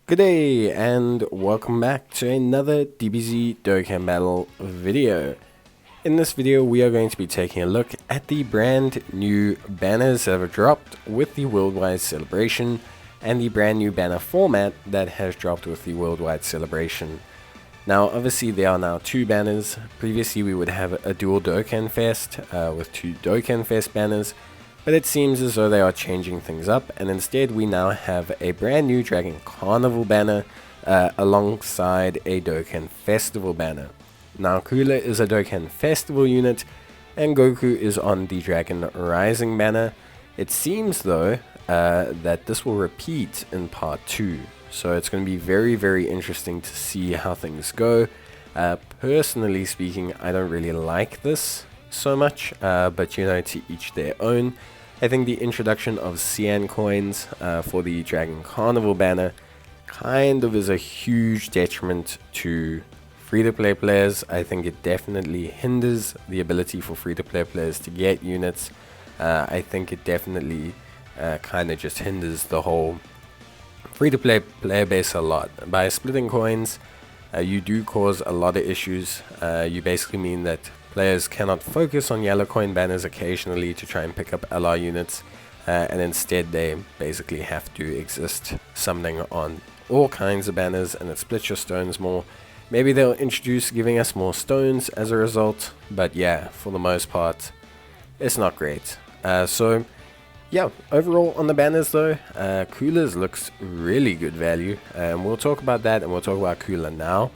Good day and welcome back to another Dbz Dokkan battle video. In this video we are going to be taking a look at the brand new banners that have dropped with the worldwide celebration and the brand new banner format that has dropped with the worldwide celebration. Now obviously there are now two banners. Previously we would have a dual Dokkan Fest with two Dokkan Fest banners. But it seems as though they are changing things up, and instead we now have a brand new Dragon Carnival banner alongside a Dokkan Festival banner. Now Cooler is a Dokkan Festival unit, and Goku is on the Dragon Rising banner. It seems though that this will repeat in part 2, so it's going to be very interesting to see how things go. Personally speaking, I don't really like this so much, but you know, to each their own. I think the introduction of Saiyan coins for the Dragon Carnival banner kind of is a huge detriment to free-to-play players. I think it definitely hinders the ability for free-to-play players to get units. I think it definitely kind of just hinders the whole free-to-play player base a lot. By splitting coins, you do cause a lot of issues. You basically mean that players cannot focus on yellow coin banners occasionally to try and pick up LR units, and instead they basically have to exist summoning on all kinds of banners, and it splits your stones more. Maybe they'll introduce giving us more stones as a result, but yeah, for the most part it's not great. So yeah, overall on the banners though, Coolers looks really good value, and we'll talk about that, and we'll talk about Cooler now.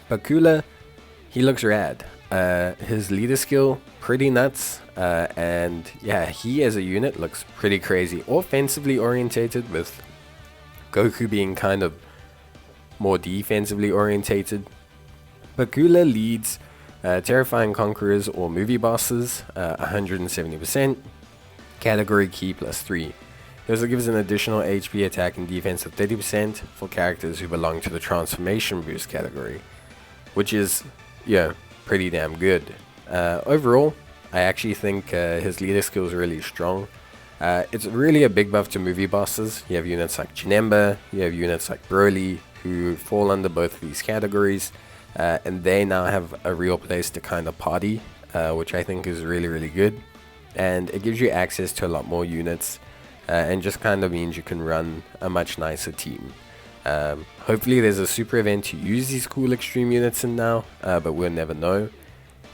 But Cooler, he looks rad. His leader skill, pretty nuts, and yeah, he as a unit looks pretty crazy. Offensively orientated, with Goku being kind of more defensively orientated. But Cooler leads Terrifying Conquerors or movie bosses 170%, category key +3. He also gives an additional HP, attack and defense of 30% for characters who belong to the transformation boost category, which is, yeah, pretty damn good. Overall, I actually think his leader skill is really strong. It's really a big buff to movie bosses. You have units like Janemba, you have units like Broly, who fall under both of these categories, and they now have a real place to kind of party, which I think is really good. And it gives you access to a lot more units, and just kind of means you can run a much nicer team. Hopefully there's a super event to use these cool extreme units in now, but we'll never know.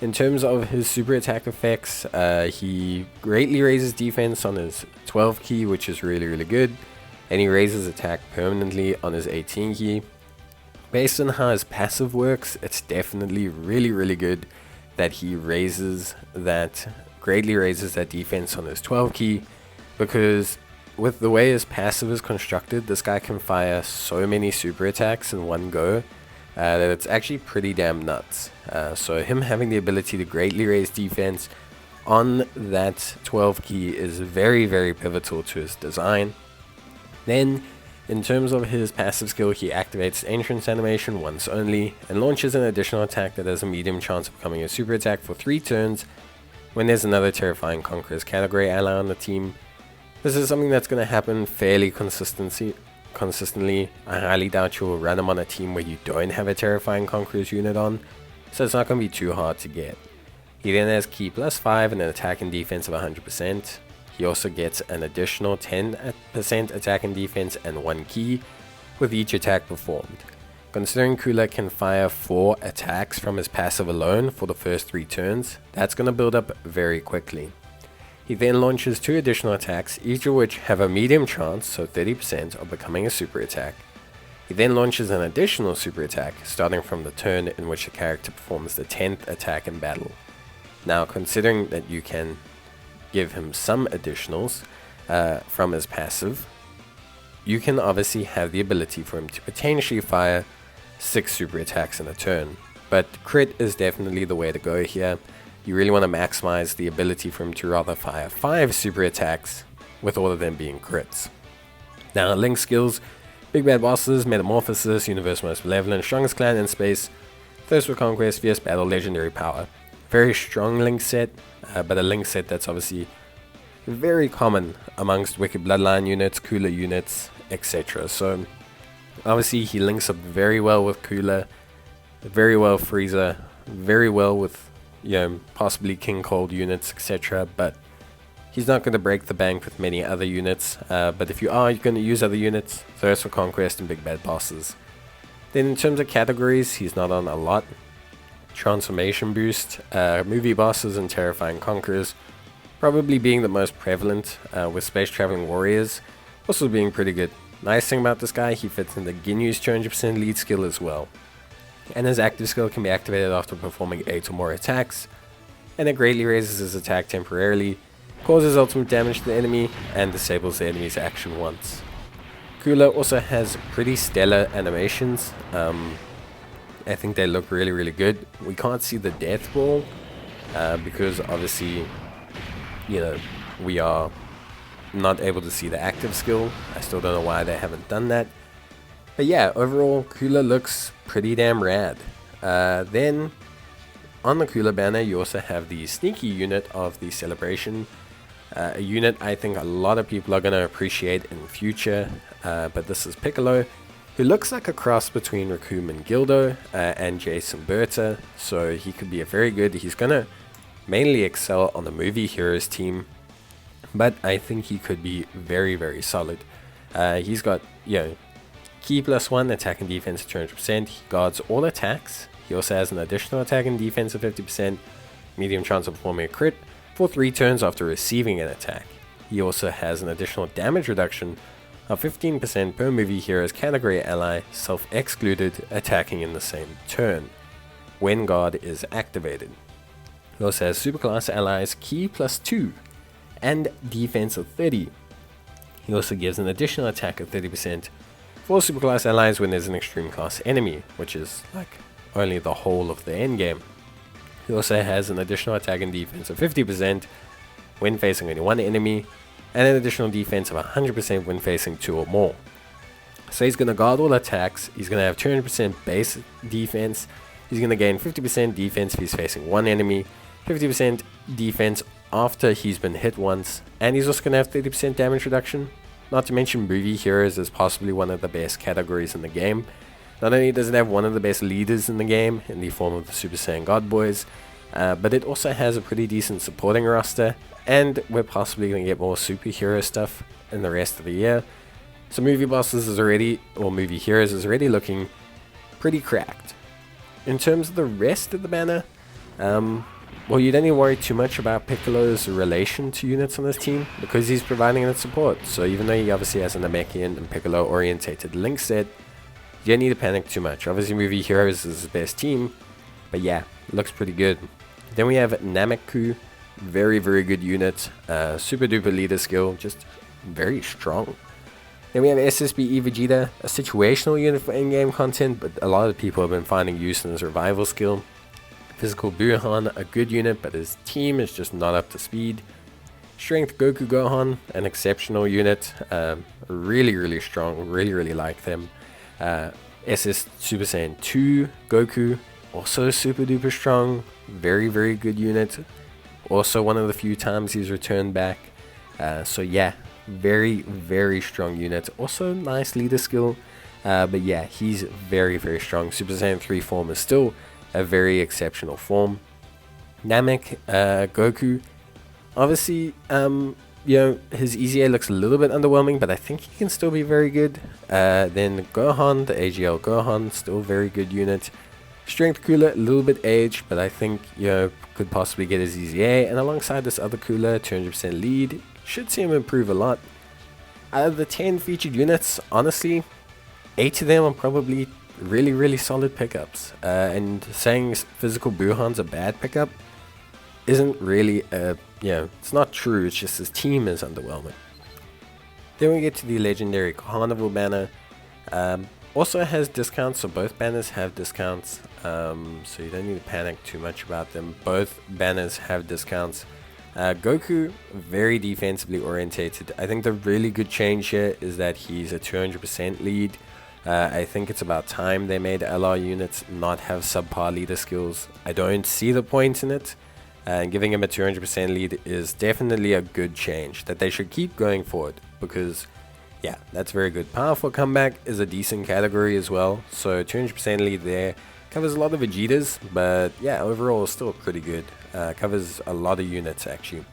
In terms of his super attack effects, he greatly raises defense on his 12 key, which is really good, and he raises attack permanently on his 18 key. Based on how his passive works, it's definitely really good that he greatly raises that defense on his 12 key, because with the way his passive is constructed, this guy can fire so many super attacks in one go that it's actually pretty damn nuts. So him having the ability to greatly raise defense on that 12 key is very pivotal to his design. Then, in terms of his passive skill, he activates entrance animation once only and launches an additional attack that has a medium chance of becoming a super attack for 3 turns when there's another Terrifying Conquerors category ally on the team. This is something that's going to happen fairly consistently. I highly doubt you'll run him on a team where you don't have a Terrifying Conquerors unit on, so it's not going to be too hard to get. He then has key +5 and an attack and defense of 100%. He also gets an additional 10% attack and defense and 1 key with each attack performed. Considering Cooler can fire 4 attacks from his passive alone for the first 3 turns, that's going to build up very quickly. He then launches 2 additional attacks, each of which have a medium chance, so 30%, of becoming a super attack. He then launches an additional super attack, starting from the turn in which the character performs the 10th attack in battle. Now, considering that you can give him some additionals from his passive, you can obviously have the ability for him to potentially fire 6 super attacks in a turn. But crit is definitely the way to go here. You really want to maximize the ability for him to rather fire 5 super attacks, with all of them being crits. Now, Link skills: Big Bad Bosses, Metamorphosis, Universe Most Malevolent, Strongest Clan in Space, Thirst for Conquest, Fierce Battle, Legendary Power. Very strong Link set, but a Link set that's obviously very common amongst Wicked Bloodline units, Cooler units, etc. So Obviously, he links up very well with Cooler, very well with Frieza, very well with, possibly King Cold units, etc. But he's not going to break the bank with many other units. But if you are going to use other units, Thirst for Conquest and Big Bad Bosses. Then in terms of categories, he's not on a lot. Transformation Boost, Movie Bosses and Terrifying Conquerors probably being the most prevalent, with Space Traveling Warriors also being pretty good. Nice thing about this guy, he fits in the Ginyu's 200% lead skill as well. And his active skill can be activated after performing 8 or more attacks, and it greatly raises his attack temporarily, causes ultimate damage to the enemy, and disables the enemy's action once. Cooler also has pretty stellar animations. I think they look really good. We can't see the death ball, because obviously, we are not able to see the active skill. I still don't know why they haven't done that. But yeah, overall, Cooler looks pretty damn rad. Then, on the Cooler banner, you also have the sneaky unit of the Celebration. A unit I think a lot of people are going to appreciate in the future. But this is Piccolo, who looks like a cross between Raccoon and Gildo, and Jason Berta. So he could be a very good. He's going to mainly excel on the Movie Heroes team, but I think he could be very solid. He's got, Key +1, attack and defense at 200%. He guards all attacks. He also has an additional attack and defense of 50%, medium chance of performing a crit for 3 turns after receiving an attack. He also has an additional damage reduction of 15% per Movie Heroes category ally, self-excluded, attacking in the same turn, when guard is activated. He also has superclass allies Key +2 and defense of 30. He also gives an additional attack of 30% for superclass allies when there's an extreme class enemy, which is like only the whole of the endgame. He also has an additional attack and defense of 50% when facing only one enemy, and an additional defense of 100% when facing 2 or more. So he's going to guard all attacks, he's going to have 200% base defense, he's going to gain 50% defense if he's facing one enemy, 50% defense after he's been hit once, and he's also going to have 30% damage reduction. Not to mention, Movie Heroes is possibly one of the best categories in the game. Not only does it have one of the best leaders in the game in the form of the Super Saiyan God Boys, but it also has a pretty decent supporting roster, and we're possibly going to get more superhero stuff in the rest of the year. So Movie Bosses is already, or Movie Heroes is already looking pretty cracked. In terms of the rest of the banner, well, you don't need to worry too much about Piccolo's relation to units on this team, because he's providing that support. So even though he obviously has an Namekian and Piccolo orientated link set, you don't need to panic too much. Obviously Movie Heroes is his best team, but yeah, looks pretty good. Then we have Nameku, very good unit, super duper leader skill, just very strong. Then we have SSBE Vegeta, a situational unit for in-game content, but a lot of people have been finding use in his revival skill. Physical Buhan, a good unit, but his team is just not up to speed. Strength Goku Gohan, an exceptional unit, really strong, really like them. SS Super Saiyan 2 Goku, also super duper strong, very good unit. Also one of the few times he's returned back. So yeah, very strong unit. Also nice leader skill, but yeah, he's very strong. Super Saiyan 3 form is still a very exceptional form. Namek Goku, obviously, his EZA looks a little bit underwhelming, but I think he can still be very good. Then Gohan, the AGL Gohan, still very good unit. Strength Cooler, a little bit aged, but I think, could possibly get his EZA, and alongside this other Cooler, 200% lead, should see him improve a lot. Out of the 10 featured units, honestly, 8 of them are probably really solid pickups, and saying Physical Buhan's a bad pickup isn't really it's not true. It's just his team is underwhelming. Then we get to the legendary Carnival banner. Also has discounts, so both banners have discounts, so you don't need to panic too much about them. Both banners have discounts. Goku, very defensively orientated. I think the really good change here is that he's a 200% lead. I think it's about time they made LR units not have subpar leader skills. I don't see the point in it, and giving him a 200% lead is definitely a good change that they should keep going forward, because Yeah, that's very good. Powerful Comeback is a decent category as well, so 200% lead there. Covers a lot of Vegetas, but yeah, overall still pretty good. Covers a lot of units actually.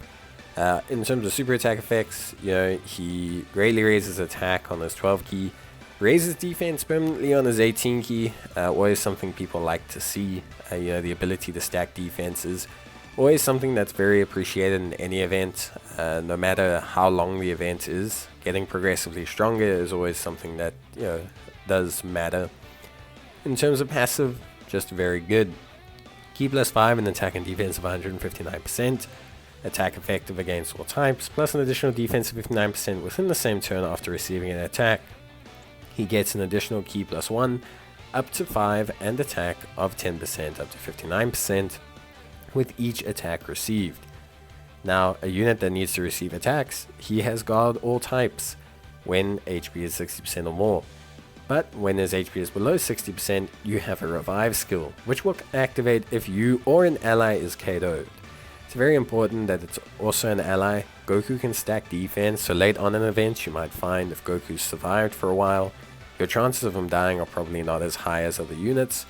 In terms of super attack effects, you know, he greatly raises attack on his 12 key, raises defense permanently on his 18 key, always something people like to see. You know, the ability to stack defense is always something that's very appreciated in any event, no matter how long the event is. Getting progressively stronger is always something that, you know, does matter. In terms of passive, just very good. Key +5 in attack and defense of 159%. Attack effective against all types, plus an additional defense of 59% within the same turn after receiving an attack. He gets an additional key +1, up to 5, and attack of 10% up to 59% with each attack received. Now, a unit that needs to receive attacks, he has guard all types when HP is 60% or more. But when his HP is below 60%, you have a revive skill, which will activate if you or an ally is KO'd. It's very important that it's also an ally. Goku can stack defense, so late on in events you might find if Goku's survived for a while, your chances of him dying are probably not as high as other units.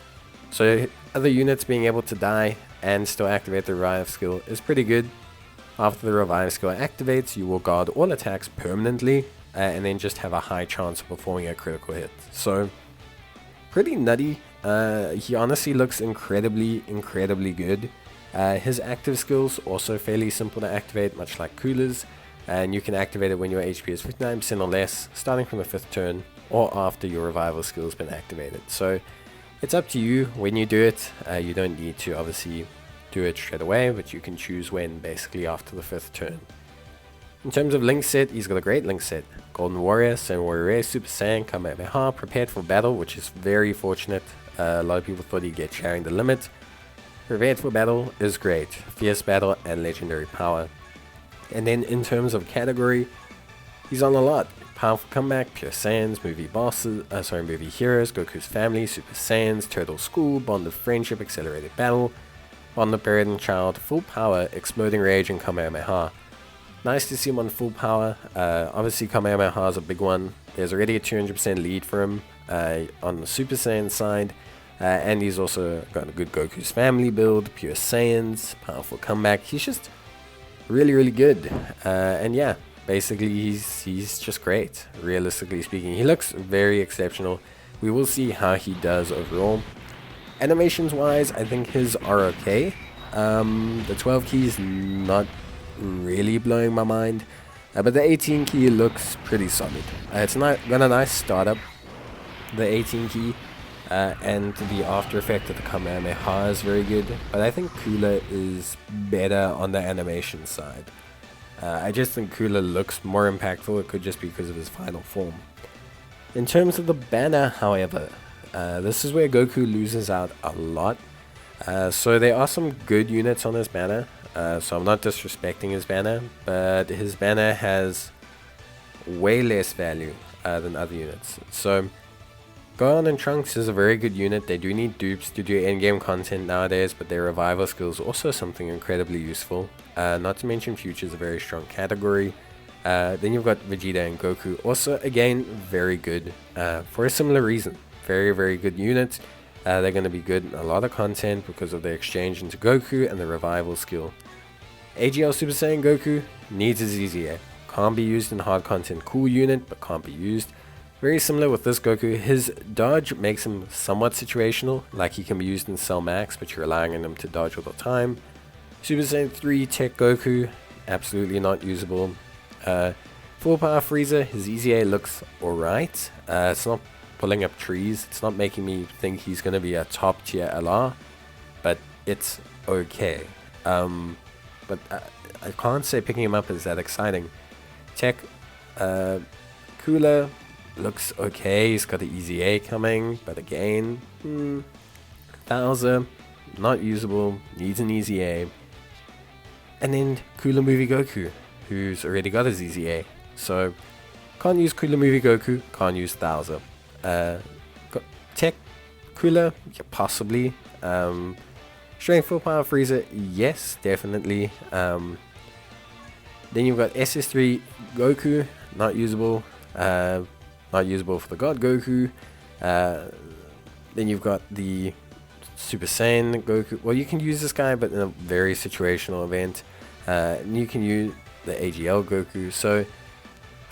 So other units being able to die and still activate the revive skill is pretty good. After the revive skill activates, you will guard all attacks permanently, and then just have a high chance of performing a critical hit. So, pretty nutty. He honestly looks incredibly good. His active skills also fairly simple to activate, much like Cooler's, and you can activate it when your HP is 59% or less, starting from the 5th turn, or after your revival skill has been activated. So, it's up to you when you do it. You don't need to obviously do it straight away, but you can choose when, basically after the 5th turn. In terms of link set, he's got a great link set. Golden Warrior, Saiyan Warrior, Super Saiyan, Kamehameha, Prepared for Battle, which is very fortunate. A lot of people thought he'd get Sharing the Limit. Prepared for Battle is great. Fierce Battle and Legendary Power. And then in terms of category, he's on a lot. Powerful Comeback, Pure Saiyans, Movie Heroes, Goku's Family, Super Saiyans, Turtle School, Bond of Friendship, Accelerated Battle, Bond of Parent Child, Full Power, Exploding Rage, and Kamehameha. Nice to see him on full power. Obviously Kamehameha is a big one. There's already a 200% lead for him on the Super Saiyan side. And he's also got a good Goku's Family build, Pure Saiyans, Powerful Comeback. He's just really good. And yeah, basically he's just great, realistically speaking. He looks very exceptional. We will see how he does overall. Animations wise, I think his are okay. The 12 key is not really blowing my mind, but the 18 key looks pretty solid. It's got a nice startup, the 18 key, and the after effect of the Kamehameha is very good, but I think Cooler is better on the animation side. I just think Cooler looks more impactful. It could just be because of his final form. In terms of the banner, however, this is where Goku loses out a lot. So there are some good units on his banner. So I'm not disrespecting his banner, but his banner has way less value than other units. So Gohan and Trunks is a very good unit. They do need dupes to do endgame content nowadays, but their revival skill is also something incredibly useful. Not to mention Future is a very strong category. Then you've got Vegeta and Goku, also again very good for a similar reason. Very good units. They're going to be good in a lot of content because of the exchange into Goku and the revival skill. AGL Super Saiyan Goku needs his EZA. Can't be used in hard content. Cool unit, but can't be used. Very similar with this Goku. His dodge makes him somewhat situational, like he can be used in Cell Max, but you're relying on him to dodge all the time. Super Saiyan 3 Tech Goku, absolutely not usable. Full Power Frieza, his EZA looks alright. It's not pulling up trees. It's not making me think he's going to be a top tier LR, but it's okay. But I can't say picking him up is that exciting. Tech Cooler looks okay. He's got the EZA coming, but again, Bowser, not usable, needs an EZA. And then Cooler Movie Goku, who's already got his EZA. So, can't use Cooler Movie Goku, can't use Bowser. Tech Cooler, yeah, possibly. Strength Full Power Frieza, yes, definitely. Then you've got SS3 Goku, not usable. Not usable for the God Goku. Then you've got the Super Saiyan Goku. Well, you can use this guy, but in a very situational event. And you can use the AGL Goku. So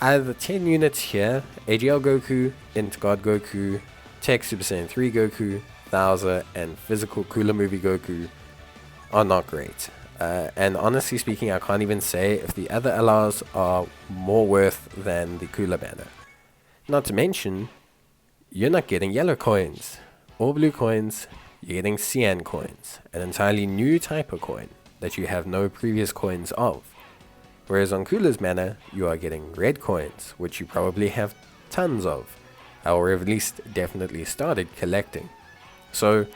out of the 10 units here, AGL Goku, Int God Goku, Tech Super Saiyan 3 Goku, Thouser, and Physical Cooler Movie Goku are not great. And honestly speaking, I can't even say if the other LRs are more worth than the Cooler banner. Not to mention, you're not getting yellow coins or blue coins, you're getting Saiyan coins, an entirely new type of coin that you have no previous coins of. Whereas on Cooler's banner, you are getting red coins, which you probably have tons of, or at least definitely started collecting. So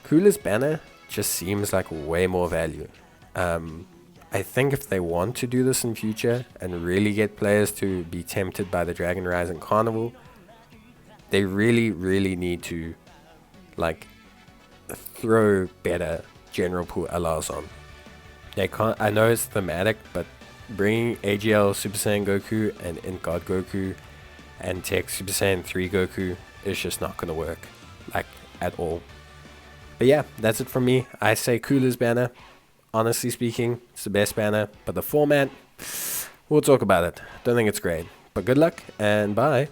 Cooler's banner just seems like way more value. I think if they want to do this in future and really get players to be tempted by the Dragon Rise and Carnival, they really need to like throw better general pool LRs on. They can't. I know it's thematic, but bringing AGL Super Saiyan Goku and Int God Goku and Tech Super Saiyan 3 Goku is just not gonna work, like, at all. But yeah, that's it from me. I say Cooler's banner. Honestly speaking, it's the best banner, but the format, we'll talk about it. Don't think it's great. But good luck and bye.